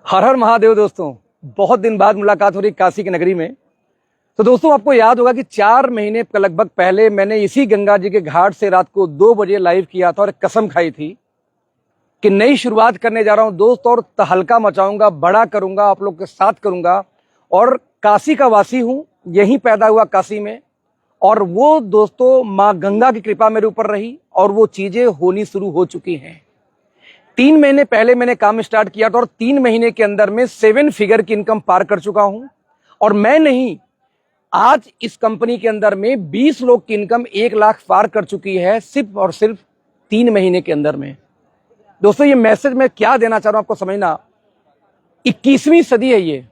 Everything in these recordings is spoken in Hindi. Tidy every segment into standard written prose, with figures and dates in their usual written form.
हर हर महादेव। दोस्तों, बहुत दिन बाद मुलाकात हो रही काशी की नगरी में। तो दोस्तों, आपको याद होगा कि 4 महीने लगभग पहले मैंने इसी गंगा जी के घाट से रात को 2 बजे लाइव किया था और कसम खाई थी कि नई शुरुआत करने जा रहा हूं दोस्त, और तहलका मचाऊंगा, बड़ा करूंगा, आप लोग के साथ करूंगा। और काशी का वासी हूं, यहीं पैदा हुआ काशी में। और वो दोस्तों, माँ गंगा की कृपा मेरे ऊपर रही और वो चीजें होनी शुरू हो चुकी हैं। 3 महीने पहले मैंने काम स्टार्ट किया था और 3 महीने के अंदर में 7 फिगर की इनकम पार कर चुका हूं। और मैं नहीं, आज इस कंपनी के अंदर में 20 लोग की इनकम 1 लाख पार कर चुकी है, सिर्फ और सिर्फ 3 महीने के अंदर में। दोस्तों, ये मैसेज मैं क्या देना चाह रहा हूं आपको समझना। 21वीं सदी है ये,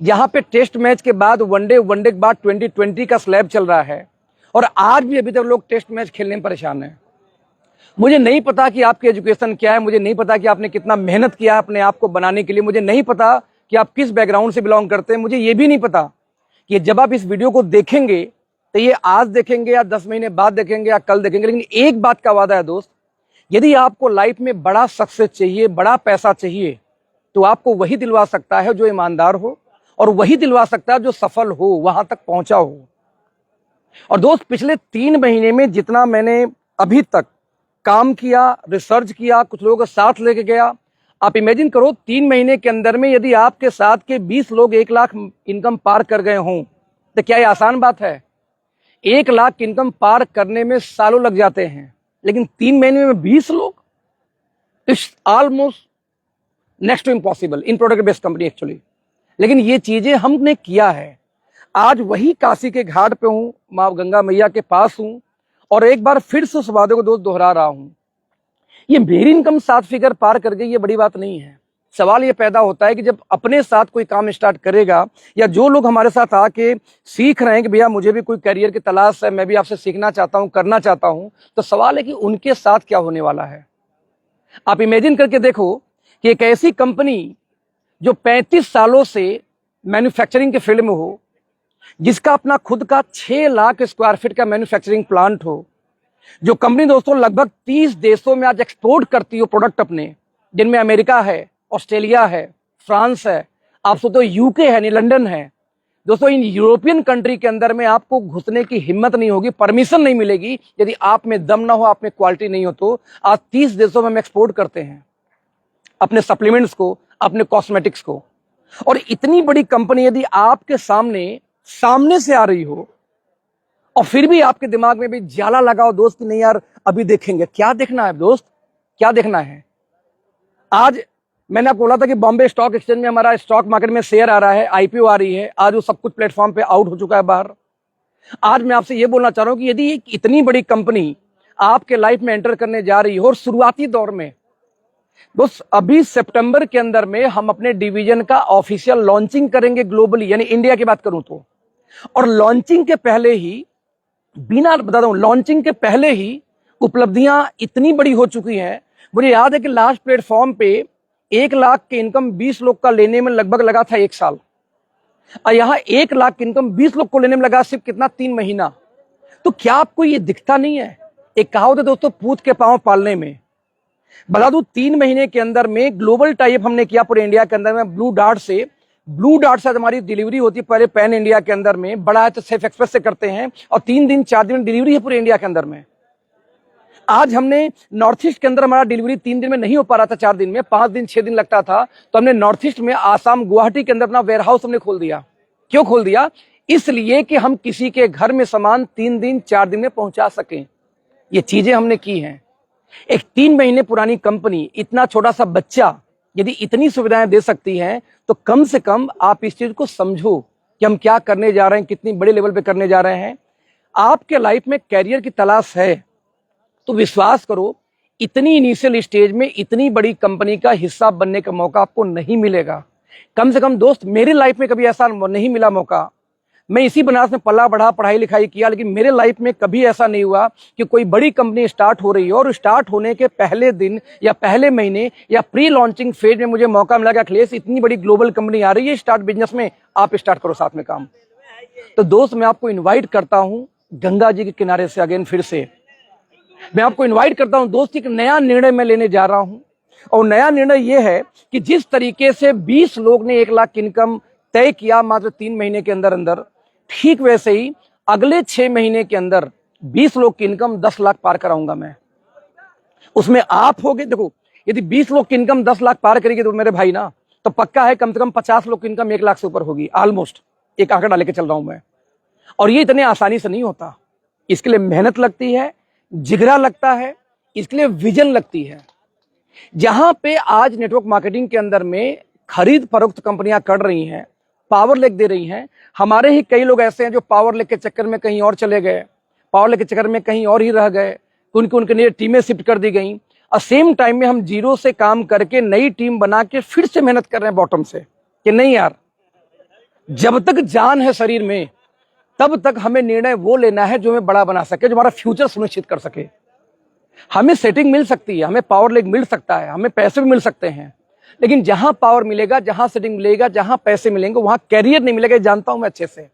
यहां पे टेस्ट मैच के बाद वनडे के बाद 2020 का स्लैब चल रहा है और आज भी अभी तक लोग टेस्ट मैच खेलने में परेशान हैं। मुझे नहीं पता कि आपकी एजुकेशन क्या है, मुझे नहीं पता कि आपने कितना मेहनत किया अपने आप को बनाने के लिए, मुझे नहीं पता कि आप किस बैकग्राउंड से बिलोंग करते हैं, मुझे ये भी नहीं पता कि जब आप इस वीडियो को देखेंगे तो ये आज देखेंगे या 10 महीने बाद देखेंगे या कल देखेंगे। लेकिन एक बात का वादा है दोस्त, यदि आपको लाइफ में बड़ा सक्सेस चाहिए, बड़ा पैसा चाहिए, तो आपको वही दिलवा सकता है जो ईमानदार हो, और वही दिलवा सकता है जो सफल हो, वहां तक पहुंचा हो। और दोस्त, पिछले 3 महीने में जितना मैंने अभी तक काम किया, रिसर्च किया, कुछ लोगों को साथ लेके गया, आप इमेजिन करो 3 महीने के अंदर में यदि आपके साथ के 20 लोग 1 लाख इनकम पार कर गए हों, तो क्या ये आसान बात है? 1 लाख इनकम पार करने में सालों लग जाते हैं, लेकिन 3 महीने में 20 लोग, it's almost next to impossible in product based company actually. लेकिन ये चीजें हमने किया है। आज वही काशी के घाट पे हूं, माँ गंगा मैया के पास हूं, और एक बार फिर से उस वादे को दोस्त दोहरा रहा हूं। ये मेरी इनकम 7 फिगर पार कर गई, ये बड़ी बात नहीं है। सवाल ये पैदा होता है कि जब अपने साथ कोई काम स्टार्ट करेगा, या जो लोग हमारे साथ आके सीख रहे हैं कि भैया मुझे भी कोई करियर की तलाश है, मैं भी आपसे सीखना चाहता हूं, करना चाहता हूं, तो सवाल है कि उनके साथ क्या होने वाला है। आप इमेजिन करके देखो कि एक ऐसी कंपनी जो 35 सालों से मैन्युफैक्चरिंग के फील्ड में हो, जिसका अपना खुद का 6 लाख स्क्वायर फीट का मैन्युफैक्चरिंग प्लांट हो, जो कंपनी दोस्तों लगभग 30 देशों में आज एक्सपोर्ट करती हो प्रोडक्ट अपने, जिनमें अमेरिका है, ऑस्ट्रेलिया है, फ्रांस है, आप सोचो यूके है, लंदन है। दोस्तों, इन यूरोपियन कंट्री के अंदर में आपको घुसने की हिम्मत नहीं होगी, परमिशन नहीं मिलेगी, यदि आप में दम ना हो, आप में क्वालिटी नहीं हो। तो आज 30 देशों में हम एक्सपोर्ट करते हैं अपने सप्लीमेंट्स को, अपने कॉस्मेटिक्स को। और इतनी बड़ी कंपनी यदि आपके सामने से आ रही हो, और फिर भी आपके दिमाग में भी जाला लगाओ दोस्त कि नहीं यार अभी देखेंगे, क्या देखना है दोस्त, क्या देखना है? आज मैंने आपको बोला था कि बॉम्बे स्टॉक एक्सचेंज में हमारा स्टॉक मार्केट में शेयर आ रहा है, आईपीओ आ रही है, आज वो सब कुछ प्लेटफॉर्म पे आउट हो चुका है बाहर। आज मैं आपसे ये बोलना चाह रहा हूं कि यदि एक इतनी बड़ी कंपनी आपके लाइफ में एंटर करने जा रही हो, और शुरुआती दौर में दोस्त, अभी सितंबर के अंदर में हम अपने डिवीजन का ऑफिशियल लॉन्चिंग करेंगे ग्लोबली, यानी इंडिया की बात करूं तो। और लॉन्चिंग के पहले ही, बिना बता दूं, लॉन्चिंग के पहले ही उपलब्धियां इतनी बड़ी हो चुकी हैं। मुझे याद है कि लास्ट प्लेटफॉर्म पे 1 लाख की इनकम 20 लोग का लेने में लगभग लगा था 1 साल, और यहां 1 लाख की इनकम 20 लोग को लेने में लगा सिर्फ कितना, 3 महीना। तो क्या आपको ये दिखता नहीं है? एक कहावत है दोस्तों, पूत के पांव पालने में। बता दूं, 3 महीने के अंदर में ग्लोबल टाइप हमने किया पूरे इंडिया के अंदर में ब्लू डार्ट से हमारी डिलीवरी होती है। पहले पैन इंडिया के अंदर में, बड़ा है तो सेफ एक्सप्रेस से करते हैं, और 3 दिन 4 दिन डिलीवरी है पूरे इंडिया के अंदर में। आज हमने नॉर्थ ईस्ट के अंदर, हमारा डिलीवरी 3 दिन में नहीं हो पा रहा था, 4 दिन में, 5 दिन 6 दिन लगता था, तो हमने नॉर्थ ईस्ट में, आसाम, गुवाहाटी के अंदर अपना वेयरहाउस हमने खोल दिया। क्यों खोल दिया? इसलिए कि हम किसी के घर में सामान 3 दिन 4 दिन में पहुंचा सकें। ये चीजें हमने की हैं। एक 3 महीने पुरानी कंपनी, इतना छोटा सा बच्चा यदि इतनी सुविधाएं दे सकती है, तो कम से कम आप इस चीज को समझो कि हम क्या करने जा रहे हैं, कितनी बड़े लेवल पे करने जा रहे हैं। आपके लाइफ में कैरियर की तलाश है तो विश्वास करो, इतनी इनिशियल स्टेज में इतनी बड़ी कंपनी का हिस्सा बनने का मौका आपको नहीं मिलेगा। कम से कम दोस्त, मेरी लाइफ में कभी ऐसा नहीं मिला मौका। मैं इसी बनारस में पला बढ़ा, पढ़ाई लिखाई किया, लेकिन मेरे लाइफ में कभी ऐसा नहीं हुआ कि कोई बड़ी कंपनी स्टार्ट हो रही है और स्टार्ट होने के पहले दिन या पहले महीने या प्री लॉन्चिंग फेज में मुझे मौका मिला कि अखिलेश, इतनी बड़ी ग्लोबल कंपनी आ रही है, स्टार्ट बिजनेस में, आप स्टार्ट करो साथ में काम। तो दोस्त, मैं आपको इन्वाइट करता हूं गंगा जी के किनारे से अगेन फिर से। मैं आपको इनवाइट करता हूं दोस्त, एक नया निर्णय मैं लेने जा रहा हूं। और नया निर्णय यह है कि जिस तरीके से 20 लोग ने 1 लाख की इनकम तय किया मात्र 3 महीने के अंदर अंदर, ठीक वैसे ही अगले 6 महीने के अंदर 20 लोग की इनकम 10 लाख पार कराऊंगा मैं। उसमें आप होगे, देखो यदि 20 लोग की इनकम 10 लाख पार करेगी तो मेरे भाई ना, तो पक्का है कम से कम 50 लोग की इनकम 1 लाख से ऊपर होगी, ऑलमोस्ट। एक आंकड़ा लेके चल रहा हूं मैं। और ये इतने आसानी से नहीं होता, इसके लिए मेहनत लगती है, जिगरा लगता है, इसके लिए विजन लगती है। जहां पे आज नेटवर्क मार्केटिंग के अंदर में खरीद फरोख्त कंपनियां कर रही हैं, पावर लेक दे रही हैं, हमारे ही कई लोग ऐसे हैं जो पावर लेक के चक्कर में कहीं और चले गए, पावर लेक के चक्कर में कहीं और ही रह गए, उनके लिए टीमें शिफ्ट कर दी गई। और सेम टाइम में हम जीरो से काम करके नई टीम बना के फिर से मेहनत कर रहे हैं बॉटम से, कि नहीं यार, जब तक जान है शरीर में तब तक हमें निर्णय वो लेना है जो हमें बड़ा बना सके, जो हमारा फ्यूचर सुनिश्चित कर सके। हमें सेटिंग मिल सकती है, हमें पावर लेग मिल सकता है, हमें पैसे भी मिल सकते हैं, लेकिन जहां पावर मिलेगा, जहां सेटिंग मिलेगा, जहां पैसे मिलेंगे, वहां कैरियर नहीं मिलेगा। जानता हूं मैं अच्छे से।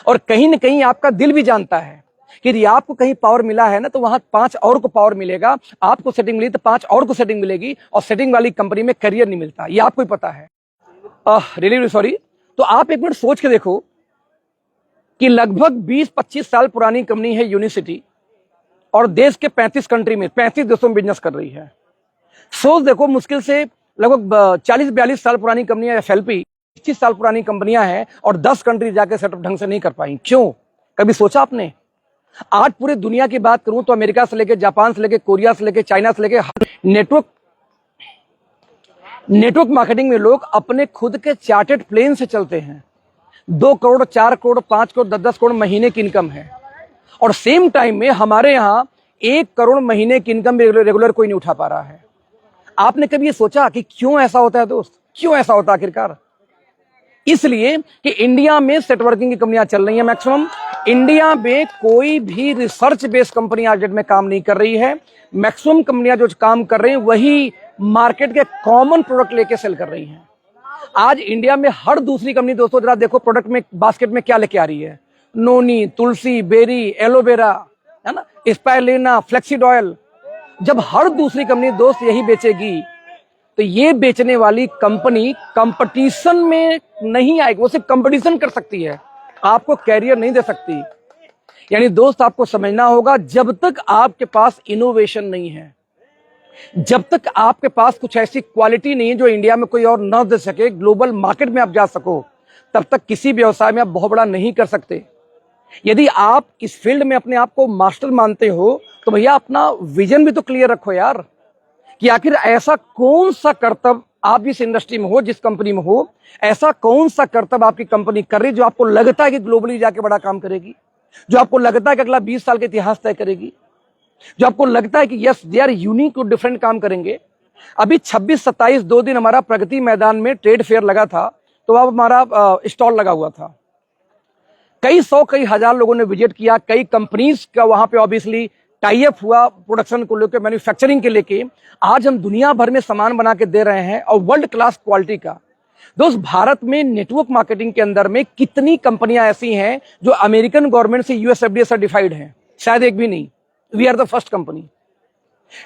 और कहीं ना कहीं आपका दिल भी जानता है कि यदि आपको कहीं पावर मिला है ना, तो वहां 5 और को पावर मिलेगा। आपको सेटिंग मिली तो 5 और को सेटिंग मिलेगी, और सेटिंग वाली कंपनी में करियर नहीं मिलता, ये आपको ही पता है। Really sorry. तो आप एक मिनट सोच के देखो कि लगभग 20-25 साल पुरानी कंपनी है यूनिसिटी, और देश के 35 कंट्री में 35 देशों में बिजनेस कर रही है। सोच देखो, मुश्किल से लगभग 40-42 साल पुरानी कंपनियां, एफएलपी 25 साल पुरानी कंपनियां हैं, और 10 कंट्री जाके सेटअप ढंग से नहीं कर पाई। क्यों? कभी सोचा आपने? आज पूरे दुनिया की बात करूं तो अमेरिका से लेके, जापान से लेके, कोरिया से लेके, चाइना से लेके, नेटवर्क मार्केटिंग में लोग अपने खुद के चार्टेड प्लेन से चलते हैं। 2 करोड़, 4 करोड़, 5 करोड़, 10-10 करोड़ महीने की इनकम है। और सेम टाइम में हमारे यहां 1 करोड़ महीने की इनकम रेगुलर कोई नहीं उठा पा रहा है। आपने कभी ये सोचा कि क्यों ऐसा होता है दोस्त? क्यों ऐसा होता है आखिरकार? इसलिए कि इंडिया में नेटवर्किंग की कंपनियां चल रही हैं मैक्सिमम। इंडिया में कोई भी रिसर्च बेस्ड कंपनी आज डेट में काम नहीं कर रही है। मैक्सिमम कंपनियां जो काम कर रही हैं वही मार्केट के कॉमन प्रोडक्ट लेके सेल कर रही हैं। आज इंडिया में हर दूसरी कंपनी, दोस्तों जरा देखो प्रोडक्ट में, बास्केट में क्या लेके आ रही है। नोनी, तुलसी, बेरी, एलोवेरा, है ना, स्पाइरुलिना, फ्लेक्सीड ऑयल। जब हर दूसरी कंपनी दोस्त यही बेचेगी, तो ये बेचने वाली कंपनी कंपटीशन में नहीं आएगी। वो सिर्फ कंपटीशन कर सकती है, आपको कैरियर नहीं दे सकती। यानी दोस्त आपको समझना होगा, जब तक आपके पास इनोवेशन नहीं है, जब तक आपके पास कुछ ऐसी क्वालिटी नहीं है जो इंडिया में कोई और न दे सके, ग्लोबल मार्केट में आप जा सको, तब तक किसी व्यवसाय में आप बहुत बड़ा नहीं कर सकते। यदि आप इस फील्ड में अपने आप को मास्टर मानते हो, तो भैया अपना विजन भी तो क्लियर रखो यार, कि आखिर ऐसा कौन सा कर्तव्य आप इस इंडस्ट्री में हो, जिस कंपनी में हो, ऐसा कौन सा कर्तव्य आपकी कंपनी कर रही जो आपको लगता है कि ग्लोबली जाके बड़ा काम करेगी, जो आपको लगता है कि अगला 20 साल का इतिहास तय करेगी, जो आपको लगता है कि यस दे आर यूनिक और डिफरेंट काम करेंगे। अभी 26-27 2 दिन हमारा प्रगति मैदान में ट्रेड फेयर लगा था, तो वहां हमारा स्टॉल लगा हुआ था। कई सौ, कई हजार लोगों ने विजिट किया। कई कंपनीज का वहां पे ऑब्वियसली टाई अप हुआ प्रोडक्शन को लेकर, मैन्युफैक्चरिंग के लेके। आज हम दुनिया भर में सामान बना के दे रहे हैं, और वर्ल्ड क्लास क्वालिटी का। दोस्त, भारत में नेटवर्क मार्केटिंग के अंदर में कितनी कंपनियां ऐसी हैं जो अमेरिकन गवर्नमेंट से यूएसएफडीए सर्टिफाइड हैं? शायद एक भी नहीं। We are the first company.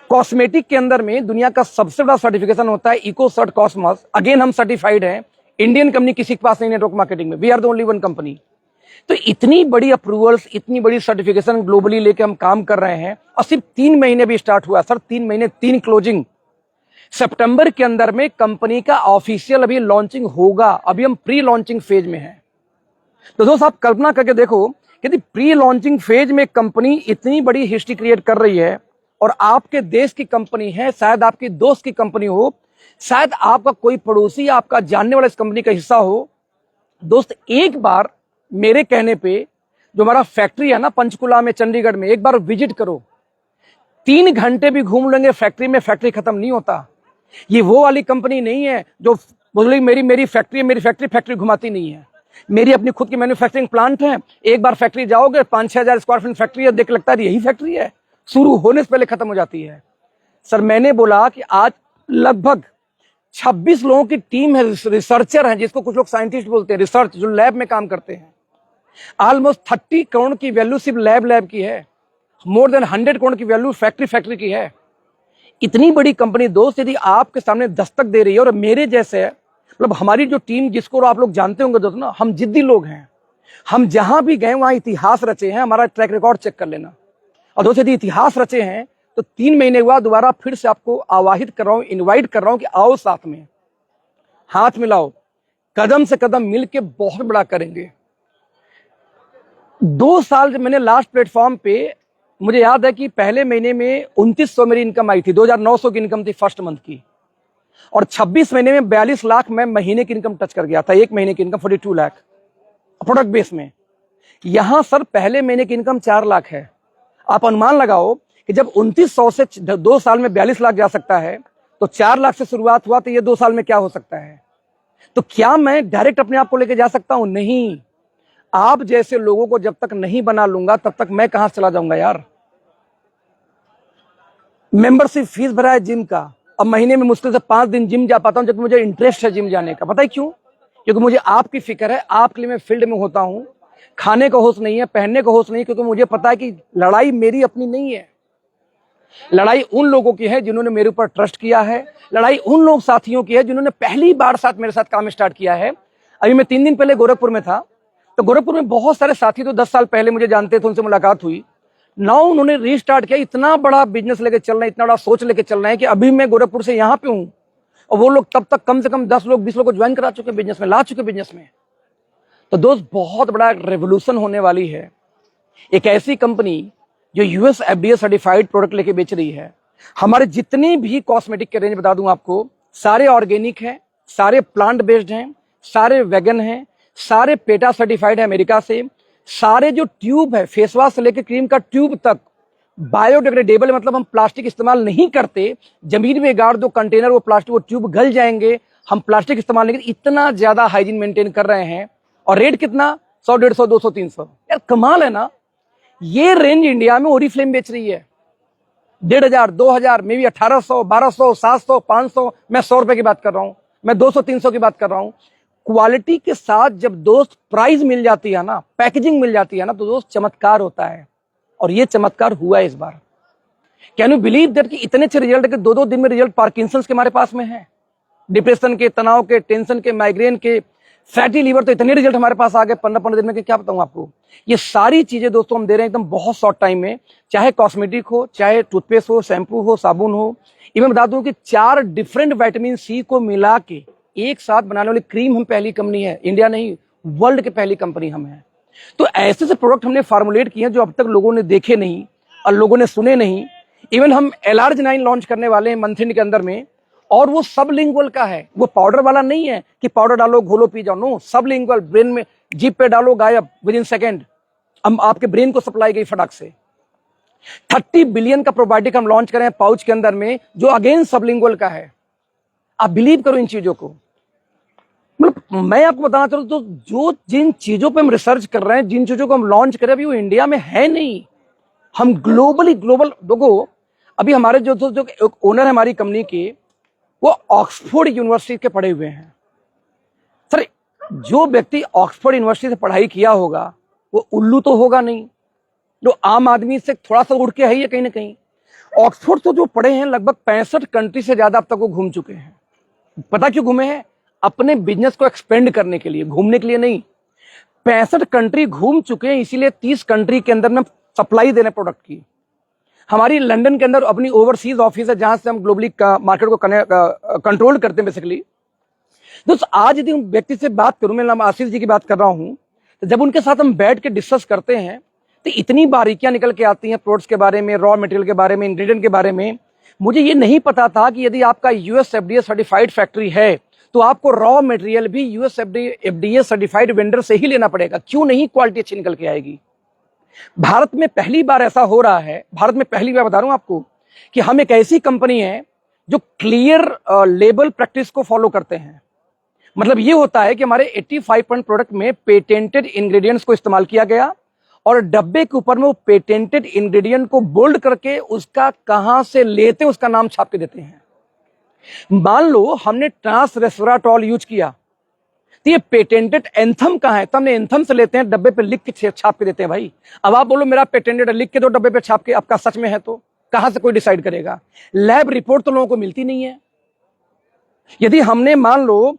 Cosmetic के अंदर में दुनिया का सबसे बड़ा सर्टिफिकेशन होता है इकोसर्ट कॉस्मॉस। अगेन हम सर्टिफाइड हैं। इंडियन कंपनी किसी के पास नहीं नेटवर्क मार्केटिंग में। We are the only one company. तो इतनी बड़ी अप्रूवल्स, इतनी बड़ी सर्टिफिकेशन ग्लोबली लेके हम काम कर रहे हैं, और सिर्फ 3 महीने भी स्टार्ट हुआ सर। 3 महीने, 3 क्लोजिंग। सितंबर के अंदर में कंपनी का ऑफिशियल अभी लॉन्चिंग होगा। अभी हम प्री लॉन्चिंग फेज में हैं। तो दोस्त आप कल्पना करके देखो, यदि प्री लॉन्चिंग फेज में कंपनी इतनी बड़ी हिस्ट्री क्रिएट कर रही है, और आपके देश की कंपनी है, शायद आपकी दोस्त की कंपनी हो, शायद आपका कोई पड़ोसी, आपका जानने वाला इस कंपनी का हिस्सा हो। दोस्त एक बार मेरे कहने पे जो हमारा फैक्ट्री है ना पंचकुला में, चंडीगढ़ में, एक बार विजिट करो। 3 घंटे भी घूम लेंगे फैक्ट्री में, फैक्ट्री खत्म नहीं होता। ये वो वाली कंपनी नहीं है जो बोले मेरी फैक्ट्री है, मेरी फैक्ट्री घुमाती नहीं है। मेरी अपनी खुद की मैन्युफैक्चरिंग प्लांट है। एक बार फैक्ट्री जाओगे, 5-6 हजार स्क्वायर फीट फैक्ट्री है, देख लगता है यही फैक्ट्री है। शुरू होने से पहले खत्म हो जाती है। सर मैंने बोला कि आज लगभग 26 लोगों की टीम है, रिसर्चर है, जिसको कुछ लोग साइंटिस्ट बोलते हैं, रिसर्च जो लैब में काम करते हैं। ऑलमोस्ट 30 करोड़ की वैल्यू सिर्फ लैब की है। मोर देन 100 करोड़ की वैल्यू फैक्ट्री की है। इतनी बड़ी कंपनी दोस्त यदि आपके सामने दस्तक दे रही है, और मेरे जैसे मतलब हमारी जो टीम, जिसको आप लोग जानते होंगे दोस्तों ना, हम जिद्दी लोग हैं। हम जहां भी गए वहां इतिहास रचे हैं। हमारा ट्रैक रिकॉर्ड चेक कर लेना। और दोस्त यदि इतिहास रचे हैं तो 3 महीने हुआ दोबारा फिर से आपको आवाहित कर रहा हूं, इनवाइट कर रहा हूं कि आओ साथ में हाथ मिलाओ, कदम से कदम मिलके बहुत बड़ा करेंगे। 2 साल जब मैंने लास्ट प्लेटफॉर्म पे, मुझे याद है कि पहले महीने में 2900 मेरी इनकम आई थी, 2900 की इनकम थी फर्स्ट मंथ की, और 26 महीने में 42 लाख मैं महीने की इनकम टच कर गया था। एक महीने की इनकम 42 लाख प्रोडक्ट बेस में। यहां सर पहले महीने की इनकम 4 लाख है। आप अनुमान लगाओ कि जब 2900 से 2 साल में 42 लाख जा सकता है, तो 4 लाख से शुरुआत हुआ, तो ये 2 साल में क्या हो सकता है? तो क्या मैं डायरेक्ट अपने आप को लेके जा सकता हूं? नहीं। आप जैसे लोगों को जब तक नहीं बना लूंगा तब तक मैं कहां से चला जाऊंगा यार। मेंबरशिप फीस भरा है जिम का, अब महीने में मुश्किल से 5 दिन जिम जा पाता हूं, जबकि मुझे इंटरेस्ट है जिम जाने का। पता है क्यों? क्योंकि मुझे आपकी फिक्र है, आपके लिए मैं फील्ड में होता हूं। खाने का होश नहीं है, पहनने का होश नहीं है, क्योंकि मुझे पता है कि लड़ाई मेरी अपनी नहीं है। लड़ाई उन लोगों की है जिन्होंने मेरे ऊपर ट्रस्ट किया है। लड़ाई उन लोग साथियों की है जिन्होंने पहली बार साथ मेरे साथ काम स्टार्ट किया है। अभी मैं 3 दिन पहले गोरखपुर में था, तो गोरखपुर में बहुत सारे साथी तो 10 साल पहले मुझे जानते थे, उनसे मुलाकात हुई। नाउ उन्होंने रीस्टार्ट किया, इतना बड़ा बिजनेस लेके चल रहे हैं, इतना बड़ा सोच लेके चल रहे हैं कि अभी मैं गोरखपुर से यहाँ पे हूँ और वो लोग तब तक कम से कम 10 लोग 20 लोग को ज्वाइन करा चुके बिजनेस में, ला चुके बिजनेस में। तो दोस्त बहुत बड़ा रेवोल्यूशन होने वाली है। एक ऐसी कंपनी जो यूएस एफडीए सर्टिफाइड प्रोडक्ट लेके बेच रही है। हमारे जितने भी कॉस्मेटिक के रेंज बता दूं आपको, सारे ऑर्गेनिक हैं, सारे प्लांट बेस्ड हैं, सारे वेगन हैं, सारे पेटा सर्टिफाइड है अमेरिका से। सारे जो ट्यूब है, फेस वॉश से लेकर क्रीम का ट्यूब तक बायोडिग्रेडेबल, मतलब हम प्लास्टिक इस्तेमाल नहीं करते। जमीन में गाड़ दो कंटेनर, वो प्लास्टिक, वो ट्यूब गल जाएंगे, हम प्लास्टिक इस्तेमाल नहीं करते। इतना ज्यादा हाइजीन मेंटेन कर रहे हैं। और रेट कितना? 100, 150, 200, 300। यार कमाल है ना। ये रेंज इंडिया में ओरिफ्लेम बेच रही है 1,500, 2,000, मे भी 1,800, 1,200, 700, 500। मैं 100 रुपए की बात कर रहा हूं, मैं 200, 300 की बात कर रहा हूं। क्वालिटी के साथ जब दोस्त प्राइस मिल जाती है ना, पैकेजिंग मिल जाती है ना, तो दोस्त चमत्कार होता है। और ये चमत्कार हुआ है इस बार। कैन यू बिलीव दैट कि इतने अच्छे रिजल्ट के 2-2 दिन में रिजल्ट पार्किंसंस के हमारे पास में है, डिप्रेशन के, तनाव के, टेंशन के, माइग्रेन के, फैटी लीवर, तो इतने रिजल्ट हमारे पास आ गए 15-15 दिन में कि क्या बताऊं आपको। ये सारी चीजें दोस्तों हम दे रहे हैं एकदम बहुत शॉर्ट टाइम में। चाहे कॉस्मेटिक हो, चाहे टूथपेस्ट हो, शैम्पू हो, साबुन हो। इवन बता दूं कि 4 डिफरेंट विटामिन सी को मिला के एक साथ बनाने वाली क्रीम हम पहली कंपनी है, इंडिया नहीं वर्ल्ड की पहली कंपनी हम है। तो ऐसे से प्रोडक्ट हमने फार्मुलेट किए हैं जो अब तक लोगों ने देखे नहीं और लोगों ने सुने नहीं। इवन हम LRG9 लॉन्च करने वाले हैं मंथ एंड के अंदर में, और वो सबलिंगुअल का है, वो पाउडर वाला नहीं है कि पाउडर डालो घोलो पी जाओ। नो, सबलिंगुअल, ब्रेन में जीप पे डालो, गायब विद इन सेकेंड। हम आपके ब्रेन को सप्लाई गई फटाक से। 30 बिलियन का प्रोबायोटिक हम लॉन्च करें पाउच के अंदर में, जो अगेन सबलिंगुअल का है। आप बिलीव करो इन चीजों को। मतलब मैं आपको बताना चाहूँ तो जो जिन चीजों पे हम रिसर्च कर रहे हैं, जिन चीजों को हम लॉन्च कर रहे हैं, अभी वो इंडिया में है नहीं। हम ग्लोबल देखो, अभी हमारे जो ओनर है हमारी कंपनी के, वो ऑक्सफोर्ड यूनिवर्सिटी के पढ़े हुए हैं। सर, जो व्यक्ति ऑक्सफोर्ड यूनिवर्सिटी से पढ़ाई किया होगा वो उल्लू तो होगा नहीं, जो आम आदमी से थोड़ा सा उड़ के है ही कहीं ना कहीं। ऑक्सफोर्ड तो जो पढ़े हैं लगभग 65 कंट्री से ज्यादा अब तक वो घूम चुके हैं। पता क्यों घूमे हैं? अपने बिजनेस को एक्सपेंड करने के लिए, घूमने के लिए नहीं। 65 कंट्री घूम चुके हैं, इसीलिए 30 कंट्री के अंदर में सप्लाई देने प्रोडक्ट की। हमारी लंदन के अंदर अपनी ओवरसीज ऑफिस है, जहां से हम ग्लोबली मार्केट को कंट्रोल करते हैं बेसिकली। दोस्त आज यदि उन व्यक्ति से बात करूं, मैं आशीष जी की बात कर रहा हूं, तो जब उनके साथ हम बैठ के डिस्कस करते हैं तो इतनी बारीकियां निकल के आती हैं प्रोडक्ट्स के बारे में, रॉ मटेरियल के बारे में, इंग्रेडिएंट के बारे में। मुझे ये नहीं पता था कि यदि आपका यूएस एफडीए सर्टिफाइड फैक्ट्री है तो आपको रॉ मटेरियल भी यूएस एफडीए सर्टिफाइड वेंडर से ही लेना पड़ेगा। क्यों नहीं? क्वालिटी अच्छी निकल के आएगी। भारत में पहली बार ऐसा हो रहा है, भारत में पहली बार बता रहा हूं आपको, कि हम एक ऐसी कंपनी है जो क्लियर लेबल प्रैक्टिस को फॉलो करते हैं। मतलब ये होता है कि हमारे 85% प्रोडक्ट में पेटेंटेड इंग्रेडिएंट्स को इस्तेमाल किया गया, और डब्बे के ऊपर में वो पेटेंटेड इंग्रेडिएंट को बोल्ड करके उसका कहां से लेते हैं उसका नाम छाप के देते हैं। मान लो हमने ट्रांस रेस्वेराट्रॉल यूज किया, तो ये पेटेंटेड एंथम कहाँ है? तो हमने एंथम से लेते हैं, डब्बे पे लिख के छाप के देते हैं भाई। अब आप बोलो मेरा पेटेंटेड है, लिख के दो डब्बे पे छाप के, आपका सच में है तो कहां से कोई डिसाइड करेगा? लैब रिपोर्ट तो लोगों को मिलती नहीं है। यदि हमने मान लो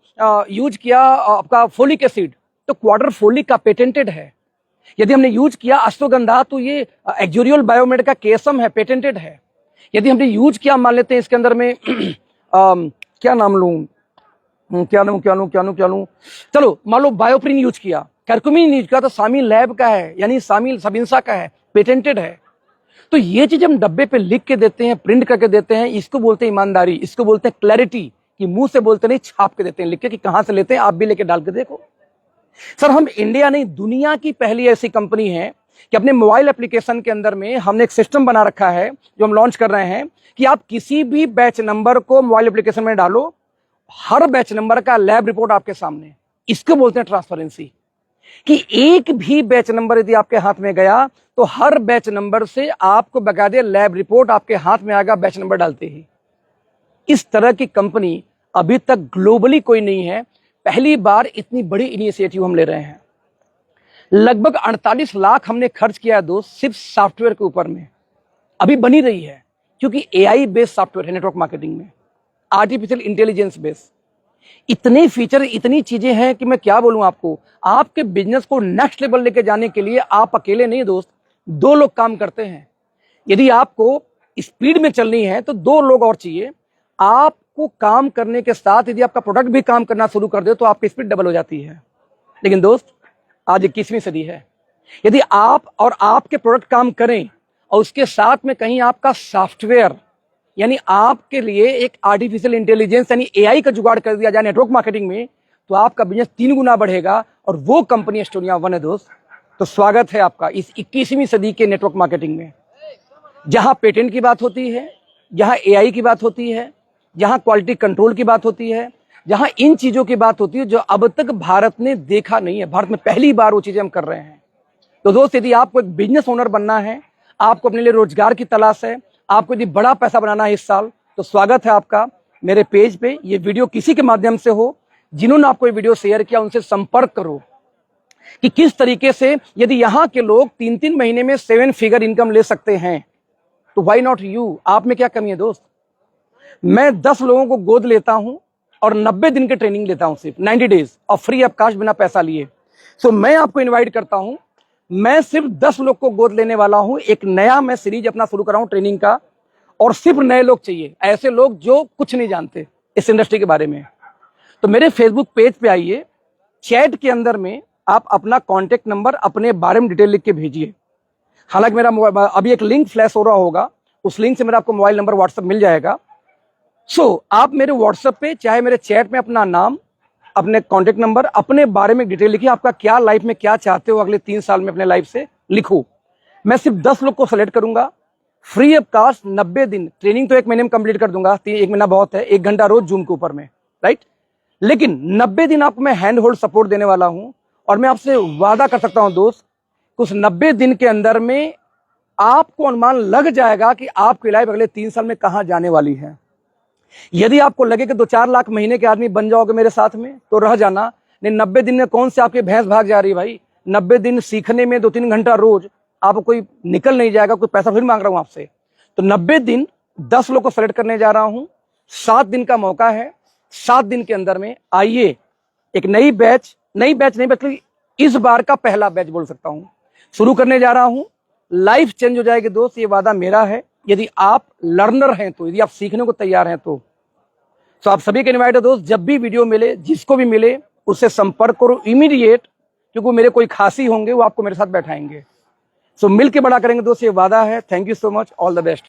यूज किया आपका फोलिक एसिड, तो क्वार्टर फोलिक का पेटेंटेड है। यदि हमने यूज किया अश्वगंधा, तो ये एक्जोरियल बायोमेड का केसम है, पेटेंटेड है। यदि हमने यूज किया, मान लेते हैं इसके अंदर में क्या नाम लूं, क्या लूं, चलो मान लो बायोप्रिन यूज किया, कर्कुमिन यूज किया, तो सामी लैब का है, यानी सामी सबिंसा का है, पेटेंटेड है। तो ये चीज हम डब्बे पे लिख के देते हैं, प्रिंट करके देते हैं, इसको बोलते हैं ईमानदारी, इसको बोलते हैं क्लैरिटी, कि मुंह से बोलते नहीं, छाप के देते हैं लिख के, कि कहां से लेते हैं, आप भी लेके डाल के देखो। सर हम इंडिया नहीं, दुनिया की पहली ऐसी कंपनी है कि अपने मोबाइल एप्लीकेशन के अंदर में हमने एक सिस्टम बना रखा है जो हम लॉन्च कर रहे हैं, कि आप किसी भी बैच नंबर को मोबाइल एप्लीकेशन में डालो, हर बैच नंबर का लैब रिपोर्ट आपके सामने। इसको बोलते हैं ट्रांसपेरेंसी, कि एक भी बैच नंबर यदि आपके हाथ में गया तो हर बैच नंबर से आपको बकायदे लैब रिपोर्ट आपके हाथ में आएगा बैच नंबर डालते ही। इस तरह की कंपनी अभी तक ग्लोबली कोई नहीं है, पहली बार इतनी बड़ी इनिशिएटिव हम ले रहे हैं। लगभग 48 लाख हमने खर्च किया है दोस्त, सिर्फ सॉफ्टवेयर के ऊपर में। अभी बनी रही है, क्योंकि एआई बेस्ड सॉफ्टवेयर है, नेटवर्क मार्केटिंग में आर्टिफिशियल इंटेलिजेंस बेस्ड। इतने फीचर, इतनी चीजें हैं कि मैं क्या बोलूं आपको। आपके बिजनेस को नेक्स्ट लेवल लेके जाने के लिए आप अकेले नहीं दोस्त, 2 लोग काम करते हैं। यदि आपको स्पीड में चलनी है तो 2 लोग और चाहिए। आपको काम करने के साथ यदि आपका प्रोडक्ट भी काम करना शुरू कर दे तो आपकी स्पीड डबल हो जाती है। लेकिन दोस्त आज 21वीं सदी है, यदि आप और आपके प्रोडक्ट काम करें और उसके साथ में कहीं आपका सॉफ्टवेयर, यानी आपके लिए एक आर्टिफिशियल इंटेलिजेंस यानी एआई का जुगाड़ कर दिया जाए नेटवर्क मार्केटिंग में, तो आपका बिजनेस 3 गुना बढ़ेगा। और वो कंपनी एस्टोनिया वन है दोस्त। तो स्वागत है आपका इस 21वीं सदी के नेटवर्क मार्केटिंग में, जहां पेटेंट की बात होती है, जहां एआई की बात होती है, जहां क्वालिटी कंट्रोल की बात होती है, जहां इन चीजों की बात होती है जो अब तक भारत ने देखा नहीं है। भारत में पहली बार वो चीजें हम कर रहे हैं। तो दोस्त यदि आपको एक बिजनेस ओनर बनना है, आपको अपने लिए रोजगार की तलाश है, आपको यदि बड़ा पैसा बनाना है इस साल, तो स्वागत है आपका मेरे पेज पे। ये वीडियो किसी के माध्यम से हो, जिन्होंने आपको ये वीडियो शेयर किया उनसे संपर्क करो कि किस तरीके से यदि यहाँ के लोग 3-3 महीने में 7 फिगर इनकम ले सकते हैं, तो व्हाई नॉट यू? आप में क्या कमी है दोस्त? मैं 10 लोगों को गोद लेता हूं और 90 दिन की ट्रेनिंग लेता हूं, सिर्फ 90 डेज और फ्री ऑफ कॉस्ट, बिना पैसा लिए। सो मैं आपको इनवाइट करता हूं, मैं सिर्फ 10 लोग को गोद लेने वाला हूं। एक नया मैं सीरीज अपना शुरू कर रहा हूं ट्रेनिंग का, और सिर्फ नए लोग चाहिए, ऐसे लोग जो कुछ नहीं जानते इस इंडस्ट्री के बारे में। तो मेरे फेसबुक पेज पे आइए, चैट के अंदर में आप अपना कॉन्टेक्ट नंबर, अपने बारे में डिटेल लिख के भेजिए। हालांकि मेरा अभी एक लिंक फ्लैश हो रहा होगा, उस लिंक से मेरा आपको मोबाइल नंबर व्हाट्सएप मिल जाएगा। आप मेरे व्हाट्सएप पे चाहे मेरे चैट में अपना नाम, अपने कॉन्टेक्ट नंबर, अपने बारे में डिटेल लिखिए। आपका क्या लाइफ में क्या चाहते हो अगले 3 साल में अपने लाइफ से, लिखो। मैं सिर्फ 10 लोग को सेलेक्ट करूंगा, फ्री ऑफ कास्ट 90 दिन ट्रेनिंग तो 1 महीने में कंप्लीट कर दूंगा। 1 महीना बहुत है, 1 घंटा रोज जूम के ऊपर में, राइट। लेकिन 90 दिन आपको मैं हैंड होल्ड सपोर्ट देने वाला हूं, और मैं आपसे वादा कर सकता हूं दोस्त, उस 90 दिन के अंदर में आपको अनुमान लग जाएगा कि आपकी लाइफ अगले 3 साल में कहां जाने वाली है। यदि आपको लगे कि 2-4 लाख महीने के आदमी बन जाओगे मेरे साथ में, तो रह जाना। नहीं, 90 दिन में कौन से आपकी भैंस भाग जा रही है भाई? 90 दिन सीखने में 2-3 घंटा रोज आपको कोई निकल नहीं जाएगा। कोई पैसा फिर मांग रहा हूं आपसे। तो 90 दिन 10 लोग को सेलेक्ट करने जा रहा हूं। 7 दिन का मौका है। 7 दिन के अंदर में आइए, एक नई बैच नहीं बल्कि इस बार का पहला बैच बोल सकता हूं, शुरू करने जा रहा हूं। लाइफ चेंज हो जाएगी दोस्त, ये वादा मेरा है। यदि आप लर्नर हैं तो, यदि आप सीखने को तैयार हैं तो आप सभी के इनवाइट है दोस्त। जब भी वीडियो मिले, जिसको भी मिले, उससे संपर्क करो इमीडिएट, क्योंकि मेरे कोई खासी होंगे वो आपको मेरे साथ बैठाएंगे। मिल के बड़ा करेंगे दोस्त, ये वादा है। Thank you so much, all the best.